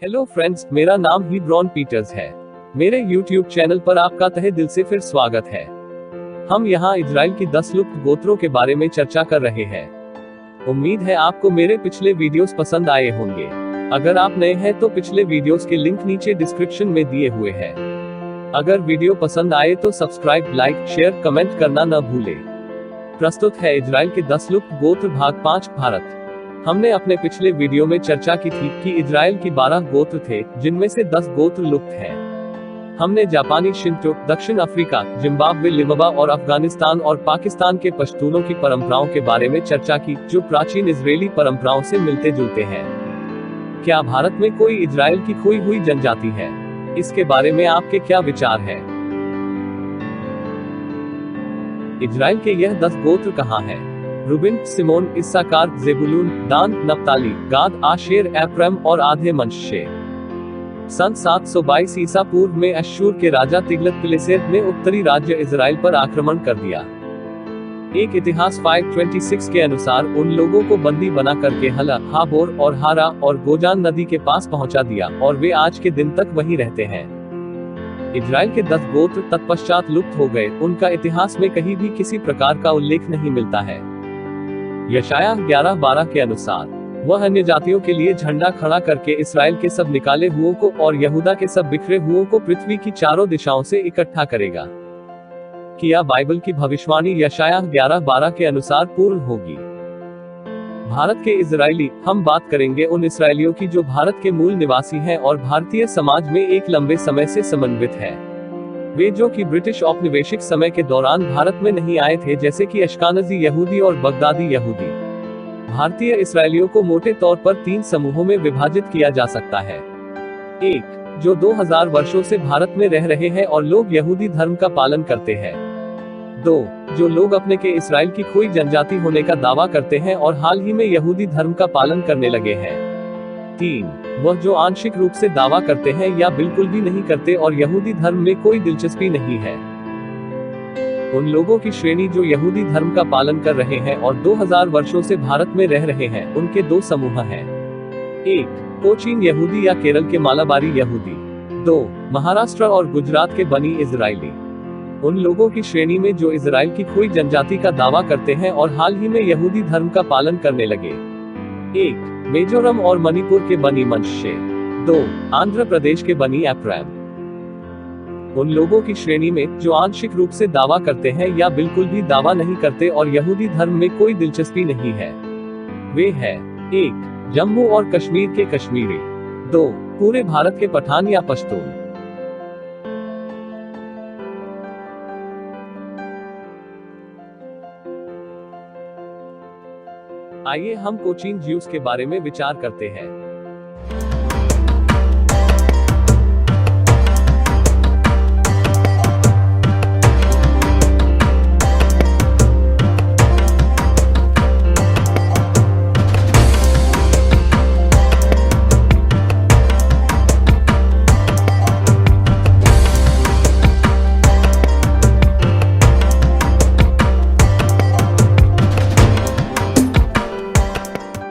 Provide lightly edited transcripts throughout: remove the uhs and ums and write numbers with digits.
Hello friends, मेरा नाम ही bronze Peters है। मेरे YouTube चैनल पर आपका तहे दिल से फिर स्वागत है। हम यहाँ इजराइल की 10 लुप्त गोत्रों के बारे में चर्चा कर रहे हैं। उम्मीद है आपको मेरे पिछले वीडियोस पसंद आए होंगे। अगर आप नए हैं तो पिछले वीडियोस के लिंक नीचे डिस्क्रिप्शन में दिए हुए हैं। अगर वीडियो पसंद आए तो सब्सक्राइब, लाइक, शेयर, कमेंट करना न भूलें। प्रस्तुत है इजराइल के 10 लुप्त गोत्र भाग 5 भारत। हमने अपने पिछले वीडियो में चर्चा की थी कि इजराइल की 12 गोत्र थे, जिनमें से 10 गोत्र लुप्त हैं। हमने जापानी शिंटो, दक्षिण अफ्रीका, जिम्बाब्वे, लिमबा और अफगानिस्तान और पाकिस्तान के पश्तूनों की परंपराओं के बारे में चर्चा की, जो प्राचीन इजरायली परंपराओं से मिलते जुलते हैं। क्या भारत में कोई इजराइल की खोई हुई जनजाति है? इसके बारे में आपके क्या विचार है? इजराइल के यह 10 गोत्र कहाँ हैं? रूबेन, सिमोन, इस्साकार, जेबुलून, दान, नप्ताली, गाद, आशेर, एफ्राइम और आधे मनश्शे। सन 722 ईसा पूर्व में अश्शूर के राजा तिग्लत-पिलेसेर ने उत्तरी राज्य इजराइल पर आक्रमण कर दिया। एक इतिहास 526 के अनुसार उन लोगों को बंदी बना करके हला, हाबोर और हारा और गोजान नदी के पास पहुंचा दिया, और वे आज के दिन तक वहीं रहते हैं। इजराइल के 10 गोत्र तत्पश्चात लुप्त हो गए। उनका इतिहास में कहीं भी किसी प्रकार का उल्लेख नहीं मिलता है। यशायाह 11:12 के अनुसार वह अन्य जातियों के लिए झंडा खड़ा करके इसराइल के सब निकाले हुओं को और यहूदा के सब बिखरे हुओं को पृथ्वी की चारों दिशाओं से इकट्ठा करेगा। क्या बाइबल की भविष्यवाणी यशायाह 11:12 के अनुसार पूर्ण होगी? भारत के इजरायली। हम बात करेंगे उन इसराइलियों की जो भारत के मूल निवासी हैं और भारतीय समाज में एक लंबे समय से समन्वित है। वे जो कि ब्रिटिश औपनिवेशिक समय के दौरान भारत में नहीं आए थे, जैसे कि अश्कानजी यहूदी और बगदादी यहूदी। भारतीय इसराइलियों को मोटे तौर पर 3 समूहों में विभाजित किया जा सकता है। 1. जो 2000 वर्षों से भारत में रह रहे हैं और लोग यहूदी धर्म का पालन करते हैं। 2. जो लोग अपने के इसराइल की कोई जनजाति होने का दावा करते हैं और हाल ही में यहूदी धर्म का पालन करने लगे हैं। 3. वह जो आंशिक रूप से दावा करते हैं या बिल्कुल भी नहीं करते और यहूदी धर्म में कोई दिलचस्पी नहीं है। उन लोगों की श्रेणी जो यहूदी धर्म का पालन कर रहे हैं और 2000 वर्षों से भारत में रह रहे हैं, उनके 2 समूह हैं। 1. कोचीन यहूदी या केरल के मालाबारी यहूदी। 2. महाराष्ट्र और गुजरात के बनी इजरायली। उन लोगों की श्रेणी में जो इजराइल की कोई जनजाति का दावा करते हैं और हाल ही में यहूदी धर्म का पालन करने लगे। 1. मिजोरम और मणिपुर के बनी मनश्शे। 2. आंध्र प्रदेश के बनी एफ्राइम। उन लोगों की श्रेणी में जो आंशिक रूप से दावा करते हैं या बिल्कुल भी दावा नहीं करते और यहूदी धर्म में कोई दिलचस्पी नहीं है। वे हैं 1. जम्मू और कश्मीर के कश्मीरी। 2. पूरे भारत के पठान या पश्तून। आइए हम कोचीन ज्यूस के बारे में विचार करते हैं।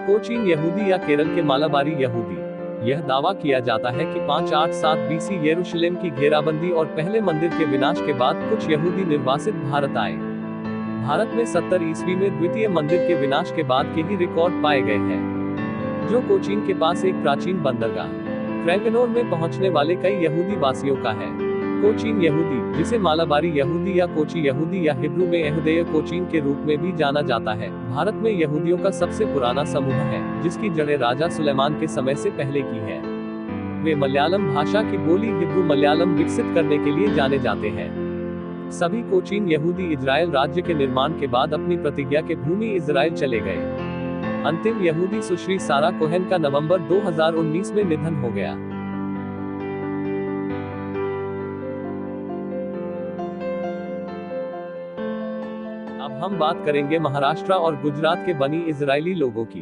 कोचीन यहूदी या केरल के मालाबारी यहूदी। यह दावा किया जाता है कि 587 बीसी यरूशलेम की घेराबंदी और पहले मंदिर के विनाश के बाद कुछ यहूदी निर्वासित भारत आए। भारत में 70 ईस्वी में द्वितीय मंदिर के विनाश के बाद के ही रिकॉर्ड पाए गए हैं। जो कोचीन के पास एक प्राचीन बंदरगाह क्रैंगनोर में पहुंचने वाले कई यहूदी वासियों का है। कोचीन यहूदी, जिसे मालाबारी यहूदी या कोची यहूदी या हिब्रू में यहूदेय कोचीन के रूप में भी जाना जाता है, भारत में यहूदियों का सबसे पुराना समूह है, जिसकी जड़ें राजा सुलेमान के समय से पहले की है। वे मलयालम भाषा की बोली हिब्रू मलयालम विकसित करने के लिए जाने जाते हैं। सभी कोचीन यहूदी इजराइल राज्य के निर्माण के बाद अपनी प्रतिज्ञा के भूमि इजराइल चले गए। अंतिम यहूदी सुश्री सारा कोहेन का नवंबर 2019 में निधन हो गया। अब हम बात करेंगे महाराष्ट्र और गुजरात के बनी इजरायली लोगों की।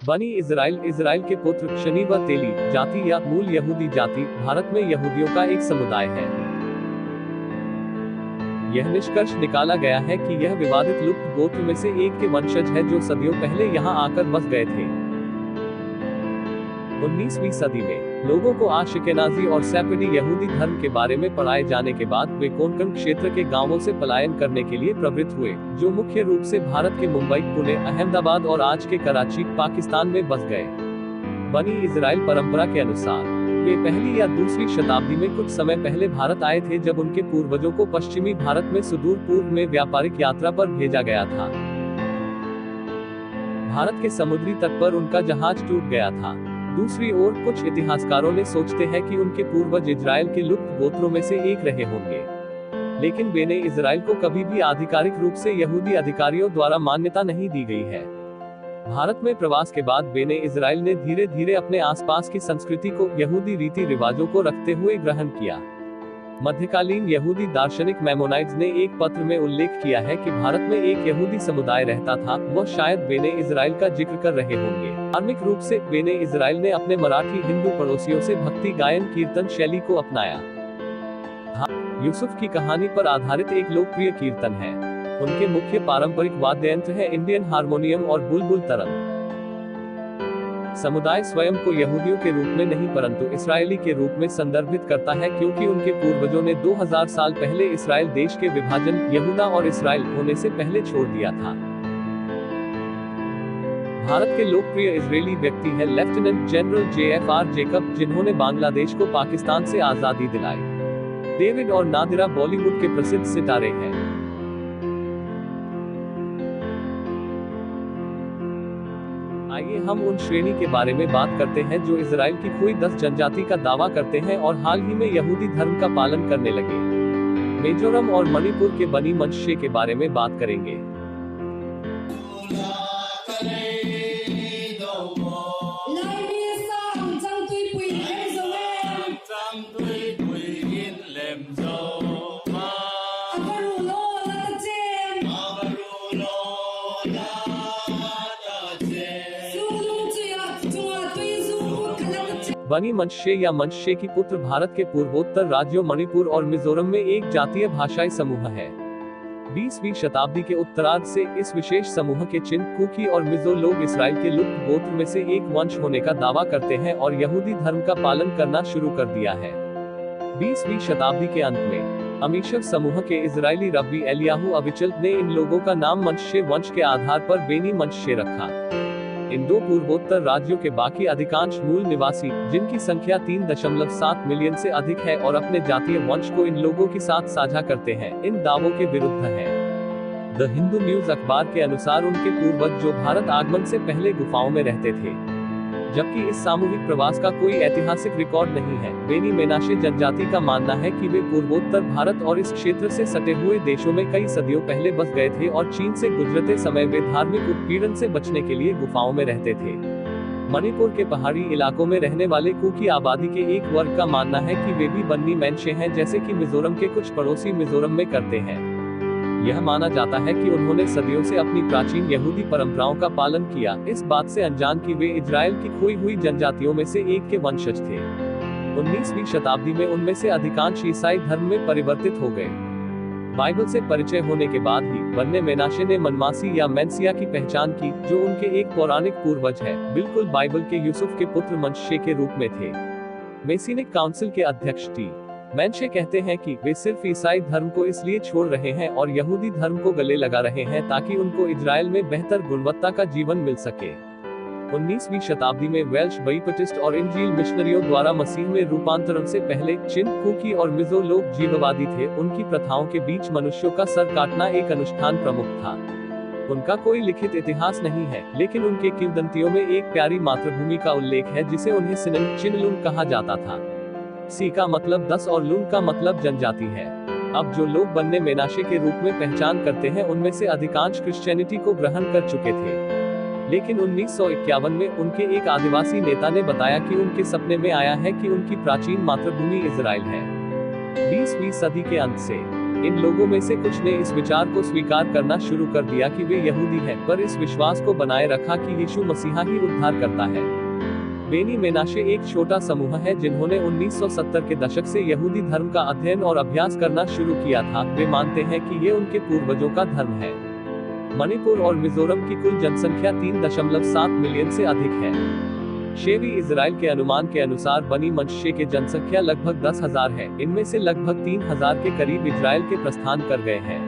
बनी इजराइल इजराइल के पुत्र शनी व तेली जाति या मूल यहूदी जाति भारत में यहूदियों का एक समुदाय है। यह निष्कर्ष निकाला गया है कि यह विवादित लुप्त गोत्र में से एक के वंशज है जो सदियों पहले यहां आकर बस गए थे। 19वीं सदी में लोगों को आशिकेनाजी और सैफदी यहूदी धर्म के बारे में पढ़ाए जाने के बाद वे कोंकण क्षेत्र के गांवों से पलायन करने के लिए प्रवृत्त हुए, जो मुख्य रूप से भारत के मुंबई, पुणे, अहमदाबाद और आज के कराची, पाकिस्तान में बस गए। बनी इजराइल परंपरा के अनुसार वे पहली या दूसरी शताब्दी में कुछ समय पहले भारत आए थे, जब उनके पूर्वजों को पश्चिमी भारत में सुदूर पूर्व में व्यापारिक यात्रा पर भेजा गया था। भारत के समुद्री तट पर उनका जहाज टूट गया था। दूसरी ओर कुछ इतिहासकारों ने सोचते हैं कि उनके पूर्वज इजराइल के लुप्त गोत्रों में से एक रहे होंगे, लेकिन बेने इजराइल को कभी भी आधिकारिक रूप से यहूदी अधिकारियों द्वारा मान्यता नहीं दी गई है। भारत में प्रवास के बाद बेने इजराइल ने धीरे धीरे अपने आसपास की संस्कृति को, यहूदी रीति रिवाजों को रखते हुए ग्रहण किया। मध्यकालीन यहूदी दार्शनिक मैमोनाइट्स ने एक पत्र में उल्लेख किया है कि भारत में एक यहूदी समुदाय रहता था, वह शायद बेने इजराइल का जिक्र कर रहे होंगे। धार्मिक रूप से बेने इजराइल ने अपने मराठी हिंदू पड़ोसियों से भक्ति गायन कीर्तन शैली को अपनाया। यूसुफ की कहानी पर आधारित एक लोकप्रिय कीर्तन है। उनके मुख्य पारंपरिक वाद्य यंत्र है इंडियन हारमोनियम और बुलबुल तरंग। समुदाय स्वयं को यहूदियों के रूप में नहीं परंतु इस्राएली के रूप में संदर्भित करता है, क्योंकि उनके पूर्वजों ने 2000 साल पहले इस्राएल देश के विभाजन यहूदा और इस्राएल होने से पहले छोड़ दिया था। भारत के लोकप्रिय इजरायली व्यक्ति है लेफ्टिनेंट जनरल JFR जेकब, जिन्होंने बांग्लादेश को पाकिस्तान से आजादी दिलाई। डेविड और नादिरा बॉलीवुड के प्रसिद्ध सितारे हैं। आइए हम उन श्रेणी के बारे में बात करते हैं जो इजराइल की कोई 10 जनजाति का दावा करते हैं और हाल ही में यहूदी धर्म का पालन करने लगे। मिजोरम और मणिपुर के बनी मनुष्य के बारे में बात करेंगे। बनी मनुष्य या मनुष्य की पुत्र भारत के पूर्वोत्तर राज्यों मणिपुर और मिजोरम में एक जातीय भाषाई समूह है। 20वीं शताब्दी के उत्तरार्ध से इस विशेष समूह के चिन्ह कुकी और मिजो लोग इस्राएल के लुप्त गोत्र में से एक वंश होने का दावा करते हैं और यहूदी धर्म का पालन करना शुरू कर दिया है। 20वीं शताब्दी के अंत में अमीशव समूह के इजरायली रब्बी एलियाहू अविचल ने इन लोगों का नाम मनुष्य वंश के आधार पर बेनी मनुष्य रखा। इन दो पूर्वोत्तर राज्यों के बाकी अधिकांश मूल निवासी, जिनकी संख्या 3.7 मिलियन से अधिक है और अपने जातीय वंश को इन लोगों के साथ साझा करते हैं, इन दावों के विरुद्ध हैं। द हिंदू न्यूज अखबार के अनुसार उनके पूर्वज जो भारत आगमन से पहले गुफाओं में रहते थे, जबकि इस सामूहिक प्रवास का कोई ऐतिहासिक रिकॉर्ड नहीं है। बेनी मेनाशे जनजाति का मानना है कि वे पूर्वोत्तर भारत और इस क्षेत्र से सटे हुए देशों में कई सदियों पहले बस गए थे और चीन से गुजरते समय वे धार्मिक उत्पीड़न से बचने के लिए गुफाओं में रहते थे। मणिपुर के पहाड़ी इलाकों में रहने वाले कुकी आबादी के एक वर्ग का मानना है कि वे भी बन्नी मैनशे हैं, जैसे कि मिजोरम के कुछ पड़ोसी मिजोरम में करते हैं। यह माना जाता है कि उन्होंने सदियों से अपनी प्राचीन यहूदी परंपराओं का पालन किया, इस बात से अनजान कि वे इजराइल की खोई हुई जनजातियों में से एक के वंशज थे। 19वीं शताब्दी में उनमें से अधिकांश ईसाई धर्म में परिवर्तित हो गए। बाइबल से परिचय होने के बाद ही बन्ने मेनाशे ने मनमासी या मेंसिया की पहचान की, जो उनके एक पौराणिक पूर्वज है, बिल्कुल बाइबल के यूसुफ के पुत्र मनुष्य के रूप में थे। मेसिनिक काउंसिल के अध्यक्ष टी मैनशे कहते हैं कि वे सिर्फ ईसाई धर्म को इसलिए छोड़ रहे हैं और यहूदी धर्म को गले लगा रहे हैं ताकि उनको इजराइल में बेहतर गुणवत्ता का जीवन मिल सके। 19वीं शताब्दी में वेल्श बैपटिस्ट और इंजील मिशनरियों द्वारा मसीह में रूपांतरण से पहले चिन, कुकी और मिजो लोग जीववादी थे। उनकी प्रथाओं के बीच मनुष्यों का सर काटना एक अनुष्ठान प्रमुख था। उनका कोई लिखित इतिहास नहीं है, लेकिन उनके किंवदंतियों में एक प्यारी मातृभूमि का उल्लेख है जिसे उन्हें सिनन चिनलुन कहा जाता था। सी का मतलब 10 और लुन का मतलब जनजाति है। अब जो लोग बन्ने मेनाशे के रूप में पहचान करते हैं उनमें से अधिकांश क्रिश्चियनिटी को ग्रहण कर चुके थे, लेकिन 1951 में उनके एक आदिवासी नेता ने बताया कि उनके सपने में आया है कि उनकी प्राचीन मातृभूमि इजराइल है। 20वीं सदी के अंत से इन लोगों में से कुछ ने इस विचार को स्वीकार करना शुरू कर दिया कि वे यहूदी हैं, पर इस विश्वास को बनाए रखा कि यीशु मसीहा ही उद्धार करता है। बेनी मेनाशे एक छोटा समूह है जिन्होंने 1970 के दशक से यहूदी धर्म का अध्ययन और अभ्यास करना शुरू किया था। वे मानते हैं कि ये उनके पूर्वजों का धर्म है। मणिपुर और मिजोरम की कुल जनसंख्या 3.7 मिलियन से अधिक है। शेवी इजराइल के अनुमान के अनुसार बनी मनश्शे की जनसंख्या लगभग 10,000 है। इनमें से लगभग 3,000 के करीब इजराइल के प्रस्थान कर गए हैं।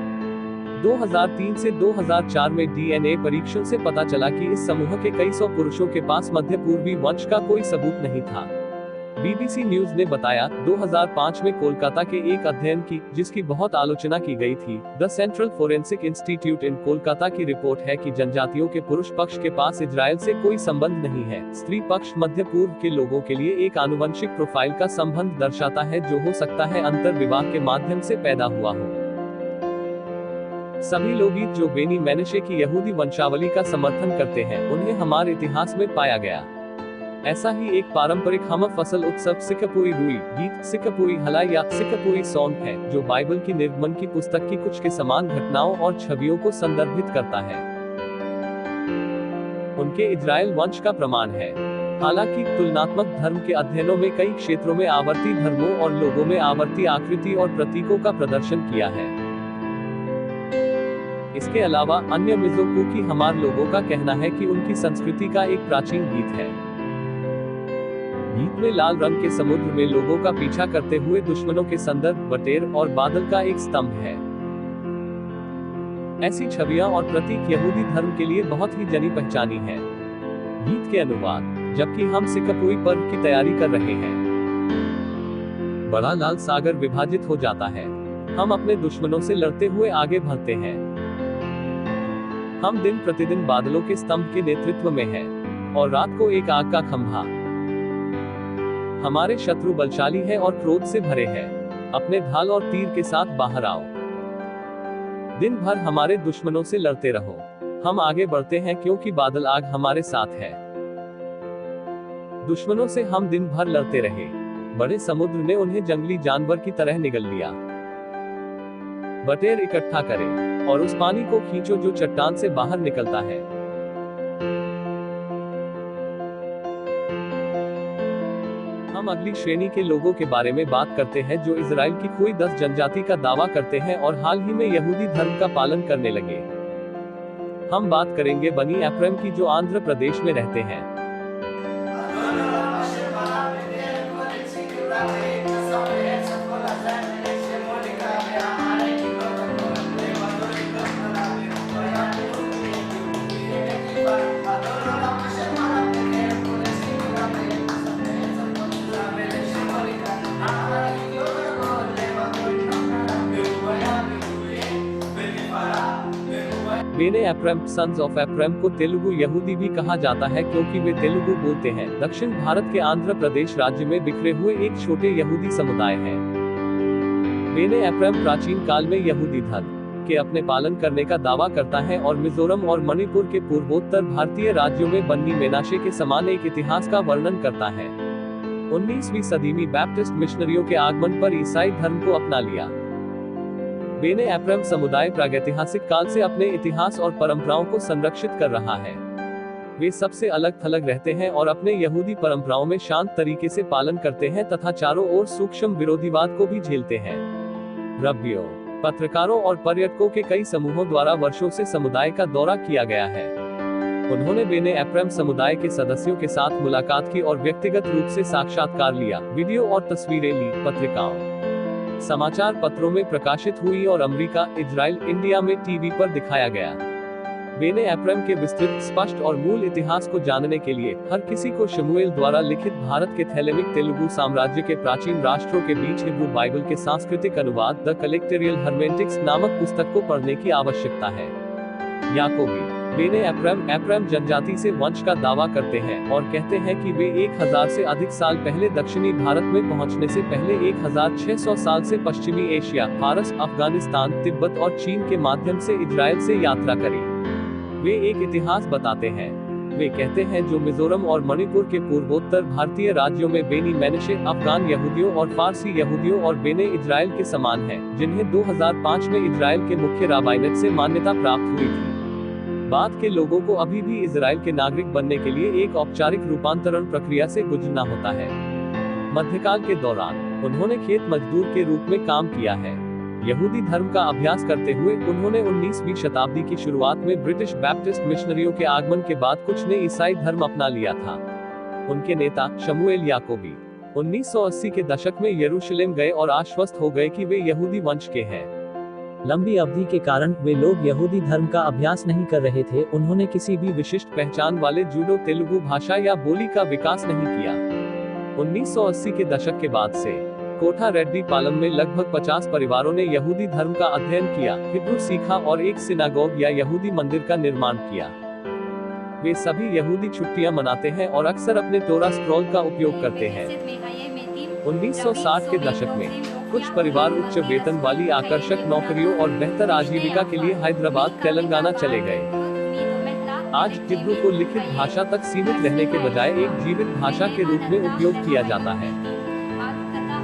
2003 से 2004 में डीएनए परीक्षण से पता चला कि इस समूह के कई सौ पुरुषों के पास मध्य पूर्वी वंश का कोई सबूत नहीं था। बीबीसी न्यूज ने बताया 2005 में कोलकाता के एक अध्ययन की, जिसकी बहुत आलोचना की गई थी, द सेंट्रल फोरेंसिक इंस्टीट्यूट इन कोलकाता की रिपोर्ट है कि जनजातियों के पुरुष पक्ष के पास इजराइल से कोई संबंध नहीं है। स्त्री पक्ष मध्य पूर्व के लोगों के लिए एक आनुवंशिक प्रोफाइल का संबंध दर्शाता है, जो हो सकता है अंतर विवाह के माध्यम से पैदा हुआ हो। सभी लोग जो बेनी मेनाशे की यहूदी वंशावली का समर्थन करते हैं, उन्हें हमारे इतिहास में पाया गया। ऐसा ही एक पारंपरिक हम फसल उत्सव सिकापुई रुई गीत, सिकापुई हला या सिकापुई सॉन्ग है, जो बाइबल की निर्गमन की पुस्तक की कुछ के समान घटनाओं और छवियों को संदर्भित करता है। उनके इजराइल वंश का प्रमाण है। हालांकि तुलनात्मक धर्म के अध्ययनों में कई क्षेत्रों में आवर्ती धर्मों और लोगों में आवर्ती आकृति और प्रतीकों का प्रदर्शन किया है। इसके अलावा अन्य मिजोकुकी हमार लोगों का कहना है कि उनकी संस्कृति का एक प्राचीन गीत है। गीत में लाल रंग के समुद्र में लोगों का पीछा करते हुए दुश्मनों के संदर्भ बटेर और बादल का एक स्तंभ है। ऐसी छवियां और प्रतीक यहूदी धर्म के लिए बहुत ही जानी पहचानी है। गीत के अनुवाद, जबकि हम सिकापुई पर्व की तैयारी कर रहे हैं, बड़ा लाल सागर विभाजित हो जाता है। हम अपने दुश्मनों से लड़ते हुए आगे बढ़ते हैं। हम दिन प्रतिदिन बादलों के स्तंभ के नेतृत्व में हैं, और रात को एक आग का खंभा। हमारे शत्रु बलशाली है और क्रोध से भरे हैं। अपने ढाल और तीर के साथ बाहर आओ। दिन भर हमारे दुश्मनों से लड़ते रहो। हम आगे बढ़ते हैं क्योंकि बादल आग हमारे साथ है। दुश्मनों से हम दिन भर लड़ते रहे। बड़े समुद्र ने उन्हें जंगली जानवर की तरह निगल लिया। बटेर इकट्ठा करें और उस पानी को खींचो जो चट्टान से बाहर निकलता है। हम अगली श्रेणी के लोगों के बारे में बात करते हैं जो इजराइल की कोई 10 जनजाति का दावा करते हैं और हाल ही में यहूदी धर्म का पालन करने लगे। हम बात करेंगे बनी एफ्रेम की, जो आंध्र प्रदेश में रहते हैं। बेने एफ्रेम, सन्स ऑफ एफ्रेम को तेलुगु यहूदी भी कहा जाता है क्योंकि वे तेलुगु बोलते हैं। दक्षिण भारत के आंध्र प्रदेश राज्य में बिखरे हुए एक छोटे यहूदी समुदाय है। बेने एफ्रेम प्राचीन काल में यहूदी धर्म के अपने पालन करने का दावा करता है और मिजोरम और मणिपुर के पूर्वोत्तर भारतीय राज्यों में बन्नी मेनाशे के समान एक इतिहास का वर्णन करता है। 19वीं सदी में बैप्टिस्ट मिशनरियों के आगमन पर ईसाई धर्म को अपना लिया। बेने एफ्रेम समुदाय प्रागैतिहासिक काल से अपने इतिहास और परंपराओं को संरक्षित कर रहा है। वे सबसे अलग थलग रहते हैं और अपने यहूदी परंपराओं में शांत तरीके से पालन करते हैं तथा चारों ओर सूक्ष्म विरोधीवाद को भी झेलते हैं। रब्बियों, पत्रकारों और पर्यटकों के कई समूहों द्वारा वर्षों से समुदाय का दौरा किया गया है। उन्होंने बेने एफ्रेम समुदाय के सदस्यों के साथ मुलाकात की और व्यक्तिगत रूप से साक्षात्कार लिया, वीडियो और तस्वीरें ली, पत्रिकाओं, समाचार पत्रों में प्रकाशित हुई और अमेरिका, इजराइल, इंडिया में टीवी पर दिखाया गया। बेने एफ्रेम के विस्तृत, स्पष्ट और मूल इतिहास को जानने के लिए हर किसी को शमूएल द्वारा लिखित भारत के थैलेमिक तेलुगु साम्राज्य के प्राचीन राष्ट्रों के बीच हिब्रू बाइबल के सांस्कृतिक अनुवाद द कलेक्टेरियल हर्मेटिक्स नामक पुस्तक को पढ़ने की आवश्यकता है। याकोबी, बेने एफ्रेम जनजाति से वंश का दावा करते हैं और कहते हैं कि वे 1000 से अधिक साल पहले दक्षिणी भारत में पहुंचने से पहले 1600 साल से पश्चिमी एशिया, फारस, अफगानिस्तान, तिब्बत और चीन के माध्यम से इजराइल से यात्रा करी। वे एक इतिहास बताते हैं वे कहते हैं जो मिजोरम और मणिपुर के पूर्वोत्तर भारतीय राज्यों में बेनी मैनशे, अफगान यहूदियों और फारसी यहूदियों और बेने इजराइल के समान हैं, जिन्हें 2005 में इजराइल के मुख्य राबाइनेट से मान्यता प्राप्त हुई थी। बाद के लोगों को अभी भी इजराइल के नागरिक बनने के लिए एक औपचारिक रूपांतरण प्रक्रिया से गुजरना होता है। मध्यकाल के दौरान उन्होंने खेत मजदूर के रूप में काम किया है। यहूदी धर्म का अभ्यास करते हुए उन्होंने 19वीं शताब्दी की शुरुआत में ब्रिटिश बैप्टिस्ट मिशनरियों के आगमन के बाद कुछ ने ईसाई धर्म अपना लिया था। उनके नेता शमूएल याकोबी 1980 के दशक में यरूशलेम गए और आश्वस्त हो गए कि वे यहूदी वंश के हैं। लंबी अवधि के कारण वे लोग यहूदी धर्म का अभ्यास नहीं कर रहे थे। उन्होंने किसी भी विशिष्ट पहचान वाले जूडो तेलुगु भाषा या बोली का विकास नहीं किया। 1980 के दशक के बाद से कोठा रेड्डी पालम में लगभग 50 परिवारों ने यहूदी धर्म का अध्ययन किया, हिब्रू सीखा और एक सिनागोग या यहूदी मंदिर का निर्माण किया। वे सभी यहूदी छुट्टियां मनाते हैं और अक्सर अपने तोरा स्क्रॉल का उपयोग करते हैं। 1960 के दशक में कुछ परिवार उच्च वेतन वाली आकर्षक नौकरियों और बेहतर आजीविका के लिए हैदराबाद, तेलंगाना चले गए। आज हिब्रू को लिखित भाषा तक सीमित रहने के बजाय एक जीवित भाषा के रूप में उपयोग किया जाता है।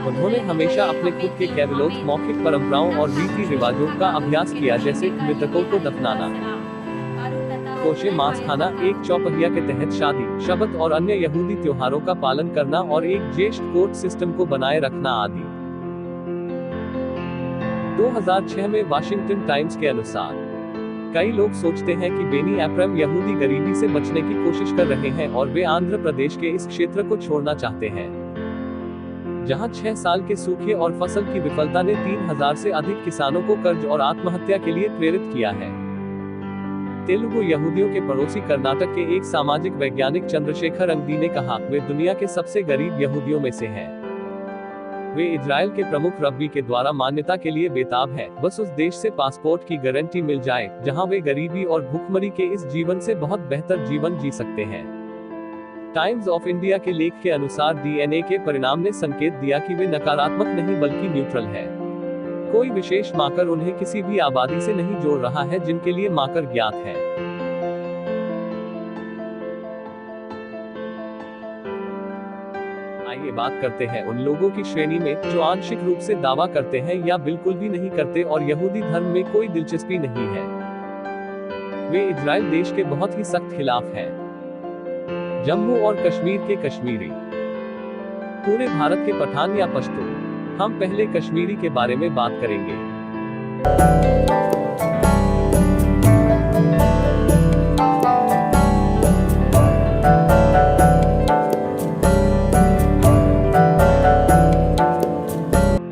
उन्होंने हमेशा अपने खुद के कैबलोथ, मौखिक परंपराओं और रीति रिवाजों का अभ्यास किया, जैसे मृतकों को दफनाना, कोशे मांस खाना, एक चौपहिया के तहत शादी, शबत और अन्य यहूदी त्योहारों का पालन करना और एक ज्येष्ठ कोर्ट सिस्टम को बनाए रखना आदि। 2006 में वाशिंगटन टाइम्स के अनुसार कई लोग सोचते हैं कि बेनी एप्रैम यहूदी गरीबी से बचने की कोशिश कर रहे हैं और वे आंध्र प्रदेश के इस क्षेत्र को छोड़ना चाहते हैं, जहां 6 साल के सूखे और फसल की विफलता ने 3000 से अधिक किसानों को कर्ज और आत्महत्या के लिए प्रेरित किया है। तेलुगु यहूदियों के पड़ोसी कर्नाटक के एक सामाजिक वैज्ञानिक चंद्रशेखर अंगदी ने कहा, वे दुनिया के सबसे गरीब यहूदियों में से हैं। वे इजराइल के प्रमुख रब्बी के द्वारा मान्यता के लिए बेताब हैं, बस उस देश से पासपोर्ट की गारंटी मिल जाए जहां वे गरीबी और भूखमरी के इस जीवन से बहुत बेहतर जीवन जी सकते हैं। टाइम्स ऑफ इंडिया के लेख के अनुसार डीएनए के परिणाम ने संकेत दिया कि वे नकारात्मक नहीं बल्कि न्यूट्रल है। कोई विशेष मार्कर उन्हें किसी भी आबादी से नहीं जोड़ रहा है जिनके लिए मार्कर ज्ञात है। आइए बात करते हैं उन लोगों की श्रेणी में जो आंशिक रूप से दावा करते हैं या बिल्कुल भी नहीं करते और यहूदी धर्म में कोई दिलचस्पी नहीं है। वे इजराइल देश के बहुत ही सख्त खिलाफ हैं। जम्मू और कश्मीर के कश्मीरी, पूरे भारत के पठान या पश्तो। हम पहले कश्मीरी के बारे में बात करेंगे।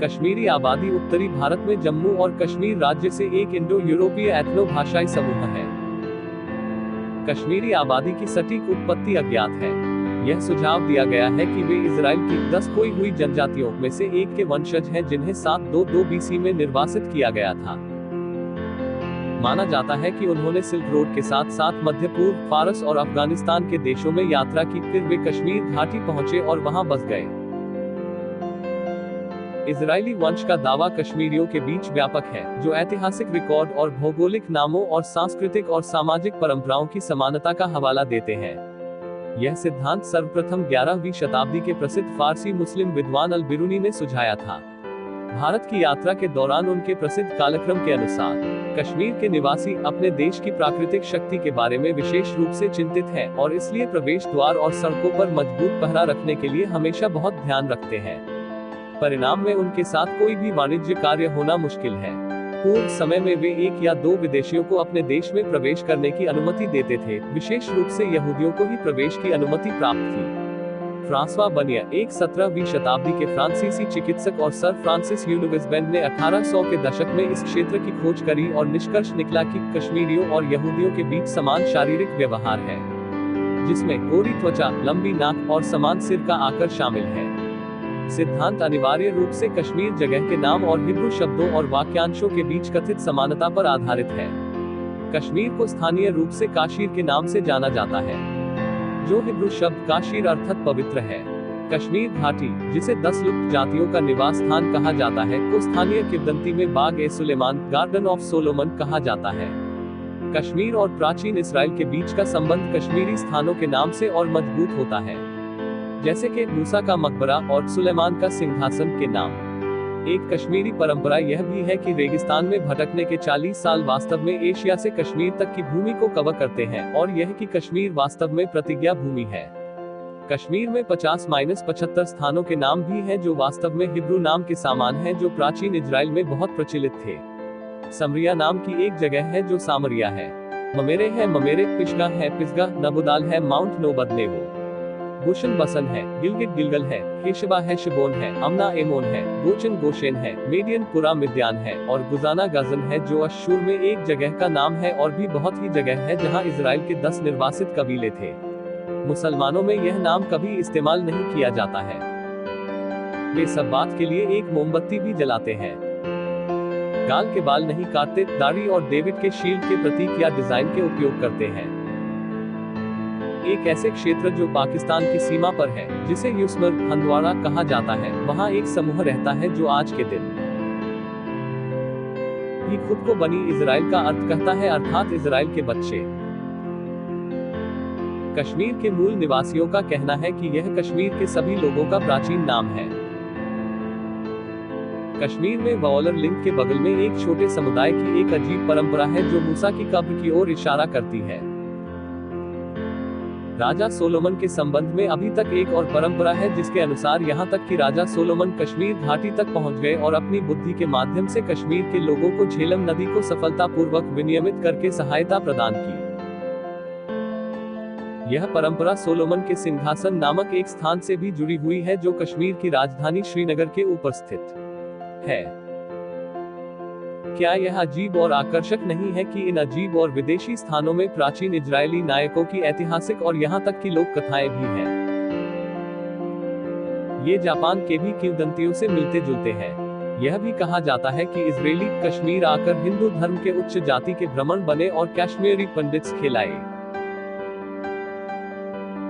कश्मीरी आबादी उत्तरी भारत में जम्मू और कश्मीर राज्य से एक इंडो यूरोपीय एथनो भाषाई समूह है। कश्मीरी आबादी की सटीक उत्पत्ति अज्ञात है। यह सुझाव दिया गया है कि वे इजराइल की 10 खोई हुई जनजातियों में से एक के वंशज हैं जिन्हें 722 बीसी में निर्वासित किया गया था। माना जाता है कि उन्होंने सिल्क रोड के साथ साथ मध्य पूर्व, फारस और अफगानिस्तान के देशों में यात्रा की, फिर वे कश्मीर घाटी पहुंचे और वहां बस गए। इजरायली वंश का दावा कश्मीरियों के बीच व्यापक है, जो ऐतिहासिक रिकॉर्ड और भौगोलिक नामों और सांस्कृतिक और सामाजिक परंपराओं की समानता का हवाला देते हैं। यह सिद्धांत सर्वप्रथम 11वीं शताब्दी के प्रसिद्ध फारसी मुस्लिम विद्वान अल बिरूनी ने सुझाया था। भारत की यात्रा के दौरान उनके प्रसिद्ध कालक्रम के अनुसार कश्मीर के निवासी अपने देश की प्राकृतिक शक्ति के बारे में विशेष रूप से चिंतित हैं और इसलिए प्रवेश द्वार और सड़कों पर मजबूत पहरा रखने के लिए हमेशा बहुत ध्यान रखते हैं। परिणाम में उनके साथ कोई भी वाणिज्य कार्य होना मुश्किल है। पूर्व समय में वे 1 या 2 विदेशियों को अपने देश में प्रवेश करने की अनुमति देते थे, विशेष रूप से यहूदियों को ही प्रवेश की अनुमति प्राप्त थी। फ्रांसवा बनिया, एक 17वीं शताब्दी के फ्रांसीसी चिकित्सक और सर फ्रांसिस यूनिविसबेंड ने 1800 के दशक में इस क्षेत्र की खोज करी और निष्कर्ष निकला कि कश्मीरियों और यहूदियों के बीच समान शारीरिक व्यवहार है, जिसमें गोरी त्वचा, लंबी नाक और समान सिर का आकार शामिल है। सिद्धांत अनिवार्य रूप से कश्मीर जगह के नाम और हिब्रू शब्दों और वाक्यांशों के बीच कथित समानता पर आधारित है। कश्मीर को स्थानीय रूप से काशीर के नाम से जाना जाता है, जो हिब्रू शब्द काशीर अर्थात पवित्र है। कश्मीर घाटी, जिसे 10 लुप्त जातियों का निवास स्थान कहा जाता है, को स्थानीय किंवदंती में बाग ए सुलेमान, गार्डन ऑफ सोलोमन कहा जाता है। कश्मीर और प्राचीन इसराइल के बीच का संबंध कश्मीरी स्थानों के नाम से और मजबूत होता है, जैसे कि मूसा का मकबरा और सुलेमान का सिंहासन के नाम। एक कश्मीरी परंपरा यह भी है कि रेगिस्तान में भटकने के 40 साल वास्तव में एशिया से कश्मीर तक की भूमि को कवर करते हैं, और यह कि कश्मीर वास्तव में प्रतिज्ञा भूमि है। कश्मीर में 50-75 स्थानों के नाम भी हैं जो वास्तव में हिब्रू नाम के समान हैं, जो प्राचीन इजराइल में बहुत प्रचलित थे। समरिया नाम की एक जगह है जो सामरिया है, ममेरे है ममेरे, पिशगा है पिसगा, नबुदाल है माउंट नोबदनेगो, गोशन बसन है, गिलगित गिलगल है, केशबा है शिबोन है, अमना एमोन है, गोचन गोशेन है, मेडियन पुरा मिद्यान है, और गुजाना गजन है जो अश्शूर में एक जगह का नाम है, और भी बहुत ही जगह है जहां इजराइल के 10 निर्वासित कबीले थे। मुसलमानों में यह नाम कभी इस्तेमाल नहीं किया जाता है। वे सब बात के लिए एक मोमबत्ती भी जलाते हैं। गाल के बाल नहीं काटते, दाढ़ी और डेविड के शील्ड के प्रतीक या डिजाइन के उपयोग करते हैं। एक ऐसे क्षेत्र जो पाकिस्तान की सीमा पर है, जिसे यूसमर हंदवाड़ा कहा जाता है, वहां एक समूह रहता है जो आज के दिन भी खुद को बनी इजराइल का अर्थ कहता है, अर्थात इजराइल के बच्चे। कश्मीर के मूल निवासियों का कहना है कि यह कश्मीर के सभी लोगों का प्राचीन नाम है। कश्मीर में वॉलर लिंक के बगल में एक छोटे समुदाय की एक अजीब परंपरा है जो मूसा की कब्र की ओर इशारा करती है। राजा सोलोमन के संबंध में अभी तक एक और परंपरा है जिसके अनुसार यहां तक कि राजा सोलोमन कश्मीर घाटी तक पहुंच गए और अपनी बुद्धि के माध्यम से कश्मीर के लोगों को झेलम नदी को सफलतापूर्वक विनियमित करके सहायता प्रदान की। यह परंपरा सोलोमन के सिंहासन नामक एक स्थान से भी जुड़ी हुई है जो कश्मीर की राजधानी श्रीनगर के ऊपर स्थित है। क्या यह अजीब और आकर्षक नहीं है कि इन अजीब और विदेशी स्थानों में प्राचीन इजरायली नायकों की ऐतिहासिक और यहाँ तक की लोक कथाएं भी हैं। ये जापान के भी किंवदंतियों से मिलते जुलते हैं। यह भी कहा जाता है कि इजरायली कश्मीर आकर हिंदू धर्म के उच्च जाति के भ्रमण बने और कश्मीरी पंडित्स खिलाए।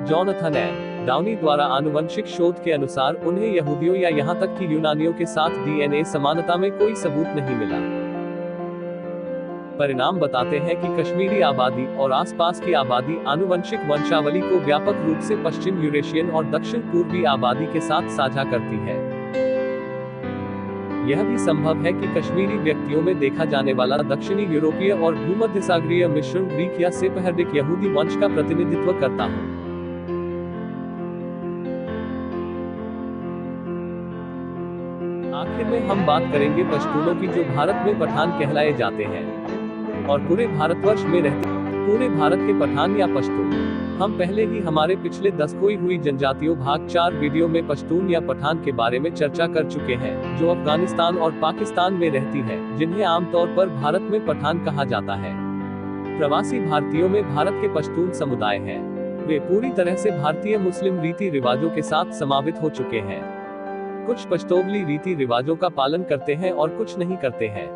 जॉनथन एम डाउनी द्वारा आनुवंशिक शोध के अनुसार उन्हें यहूदियों या यहाँ तक कि यूनानियों के साथ डीएनए समानता में कोई सबूत नहीं मिला। परिणाम बताते हैं कि कश्मीरी आबादी और आसपास की आबादी आनुवंशिक वंशावली को व्यापक रूप से पश्चिम यूरेशियन और दक्षिण पूर्वी आबादी के साथ साझा करती है। यह भी संभव है कि कश्मीरी व्यक्तियों में देखा जाने वाला दक्षिणी यूरोपीय और भूमध्यसागरीय मिश्रण ग्रीक या सेफहर्डिक यहूदी वंश का प्रतिनिधित्व करता हो। आखिर में हम बात करेंगे पश्तूनों की, जो भारत में पठान कहलाए जाते हैं और पूरे भारतवर्ष में रहते पूरे भारत के पठान या पश्तून। हम पहले ही हमारे पिछले 10 खोई हुई जनजातियों भाग 4 वीडियो में पश्तून या पठान के बारे में चर्चा कर चुके हैं, जो अफगानिस्तान और पाकिस्तान में रहती है, जिन्हें आमतौर पर भारत में पठान कहा जाता है। प्रवासी भारतीयों में भारत के पश्तून समुदाय हैं। वे पूरी तरह से भारतीय मुस्लिम रीति रिवाजों के साथ समावित हो चुके हैं। कुछ पश्तोवली रीति रिवाजों का पालन करते हैं और कुछ नहीं करते हैं।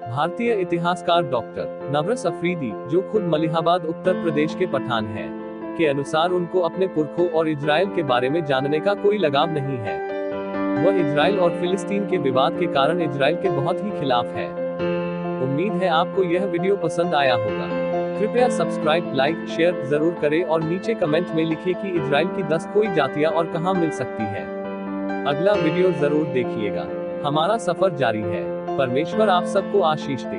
भारतीय इतिहासकार डॉक्टर नवरस अफरीदी, जो खुद मलिहाबाद उत्तर प्रदेश के पठान हैं, के अनुसार उनको अपने पुरखों और इजराइल के बारे में जानने का कोई लगाव नहीं है। वह इजराइल और फिलिस्तीन के विवाद के कारण इजराइल के बहुत ही खिलाफ है। उम्मीद है आपको यह वीडियो पसंद आया होगा। कृपया सब्सक्राइब, लाइक, शेयर जरूर करें और नीचे कमेंट में लिखिए कि इजराइल की 10 खोई जातियां और कहां मिल सकती है। अगला वीडियो जरूर देखिएगा। हमारा सफर जारी है। परमेश्वर आप सबको आशीष दे।